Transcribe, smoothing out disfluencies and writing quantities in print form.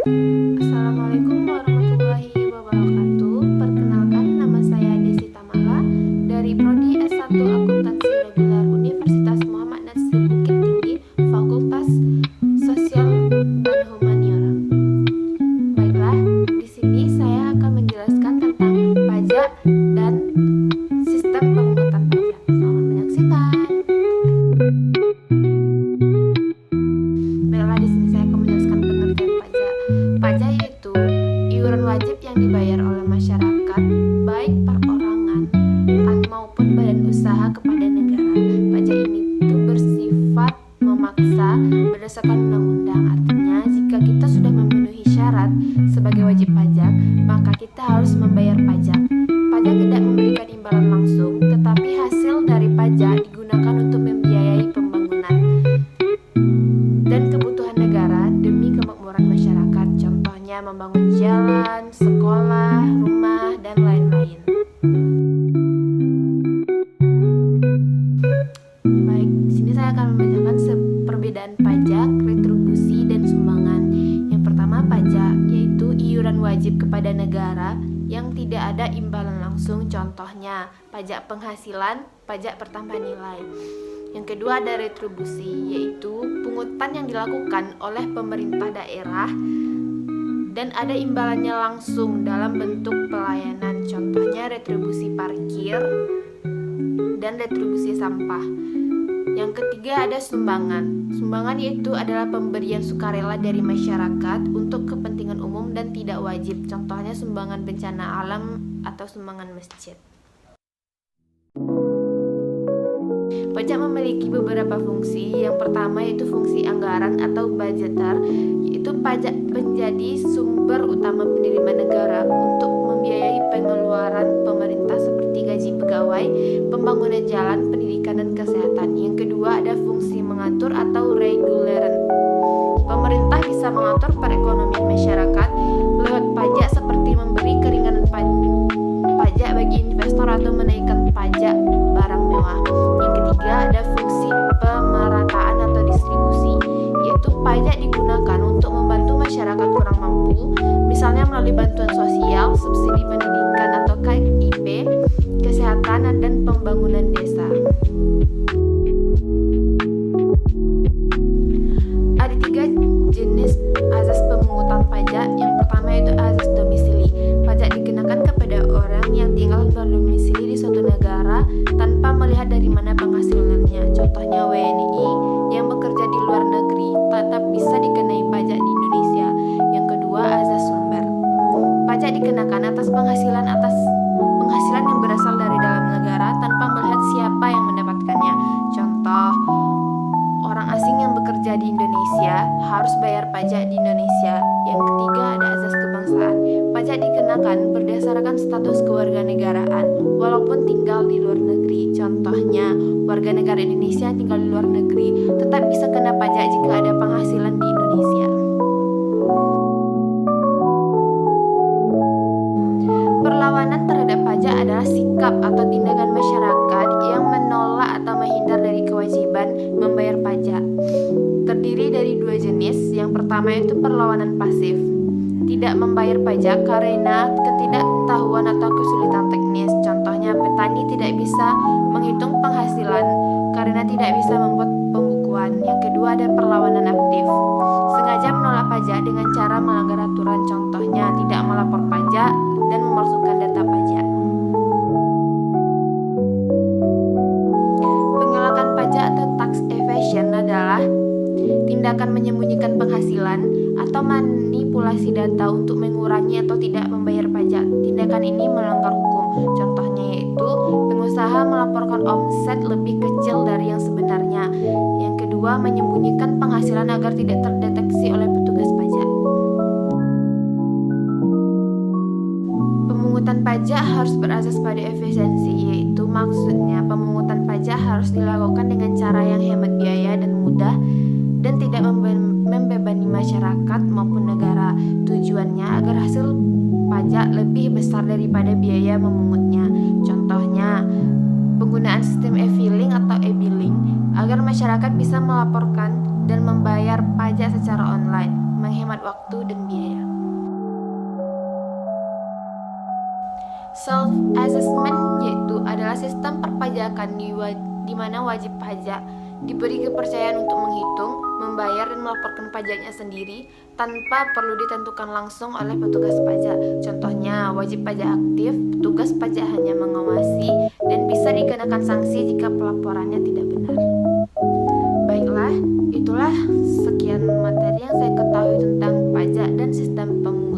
Assalamualaikum warahmatullahi wabarakatuh. Perkenalkan, nama saya Desi Tamala dari Prodi S1 Akuntansi Reguler Universitas Muhammad Nasir Bukit Tinggi, Fakultas Sosial dan Humaniora. Baiklah, di sini saya akan menjelaskan tentang pajak dan sistem pemungutan pajak. Selamat menyaksikan. Baiklah, di sini saya akan menjelaskan pengertian pajak. Pajak yaitu iuran wajib yang dibayar oleh masyarakat, baik perorangan maupun badan usaha kepada negara. Pajak ini itu bersifat memaksa berdasarkan undang-undang. Artinya, jika kita sudah memenuhi syarat sebagai wajib pajak, maka kita harus membayar pajak. Pajak tidak memberikan imbalan langsung, tetapi hasil dari pajak digunakan untuk membiayai pembangunan dan kebutuhan negara demi kemakmuran masyarakat. Contohnya membangun jalan, sekolah, rumah, dan lain-lain. Baik, di sini saya akan membacakan perbedaan pajak, retribusi, dan sumbangan. Yang pertama, pajak yaitu iuran wajib kepada negara yang tidak ada imbalan langsung. Contohnya pajak penghasilan, pajak pertambahan nilai. Yang kedua ada retribusi, yaitu pungutan yang dilakukan oleh pemerintah daerah dan ada imbalannya langsung dalam bentuk pelayanan. Contohnya retribusi parkir dan retribusi sampah. Yang ketiga ada sumbangan. Sumbangan yaitu adalah pemberian sukarela dari masyarakat untuk kepentingan umum dan tidak wajib. Contohnya sumbangan bencana alam atau sumbangan masjid. Pajak memiliki beberapa fungsi. Yang pertama yaitu fungsi anggaran atau budgeter, yaitu pajak menjadi sumber utama penerimaan negara untuk membiayai pengeluaran pemerintah seperti gaji pegawai, pembangunan jalan, pendidikan, dan kesehatan. Yang kedua ada fungsi mengatur atau reguleran. Pemerintah bisa mengatur perekonomian masyarakat lewat pajak seperti memberi keringanan pajak bagi investor atau menaikkan pajak barang mewah. Yang ketiga ada fungsi pemerataan atau distribusi, yaitu pajak digunakan untuk membantu masyarakat kurang mampu, misalnya melalui bantuan sosial, subsidi pendidikan atau KIP, kesehatan, dan pembangunan desa. Ada 3 jenis azas pemungutan pajak. Yang pertama yaitu azas domisili. Pajak dikenakan kepada orang yang tinggal berdomisili di suatu negara tanpa melihat dari mana penghasilannya. Contohnya WNI yang bekerja di luar negeri tetap bisa dikenai pajak di Indonesia. Yang kedua azas sumber. Pajak dikenakan atas penghasilan yang berasal dari dalam negara tanpa melihat siapa yang mendapatkannya. Contoh, orang asing yang bekerja di Indonesia harus bayar pajak di Indonesia. Yang ketiga ada azas kebangsaan. Pajak dikenakan berdasarkan status kewarganegaraan walaupun tinggal di luar negeri. Contohnya, warga negara Indonesia tinggal di luar negeri tetap bisa kena pajak jika ada penghasilan di Indonesia. Perlawanan terhadap pajak adalah sikap atau tindakan masyarakat yang menolak atau menghindar dari kewajiban membayar pajak. Terdiri dari 2 jenis. Yang pertama yaitu perlawanan pasif. Tidak membayar pajak karena ketidaktahuan atau kesulitan teknis. Contohnya, petani tidak bisa menghitung penghasilan karena tidak bisa membuat pembukuan. Yang kedua ada perlawanan aktif. Sengaja menolak pajak dengan cara melanggar aturan. Contohnya, tidak melapor pajak dan memalsukan data pajak. Pengelakan pajak atau tax evasion adalah tindakan menyembunyikan penghasilan atau manipulasi data untuk mengurangi atau tidak membayar pajak. Tindakan ini melanggar hukum. Contohnya yaitu pengusaha melaporkan omset lebih kecil dari yang sebenarnya. Yang kedua, menyembunyikan penghasilan agar tidak terdeteksi oleh petugas pajak. Pemungutan pajak harus berasas pada efisiensi, yaitu maksudnya pemungutan pajak harus dilakukan dengan cara yang hemat biaya dan mudah dan tidak membebani masyarakat maupun negara. Tujuannya agar hasil pajak lebih besar daripada biaya memungutnya. Contohnya, penggunaan sistem e-filing atau e-billing agar masyarakat bisa melaporkan dan membayar pajak secara online, menghemat menghemat waktu dan biaya. Self-assessment yaitu adalah sistem perpajakan di mana wajib pajak diberi kepercayaan untuk menghitung, membayar dan melaporkan pajaknya sendiri tanpa perlu ditentukan langsung oleh petugas pajak. Contohnya, wajib pajak aktif, petugas pajak hanya mengawasi dan bisa dikenakan sanksi jika pelaporannya tidak benar. Baiklah, itulah sekian materi yang saya ketahui tentang pajak dan sistem pemungutan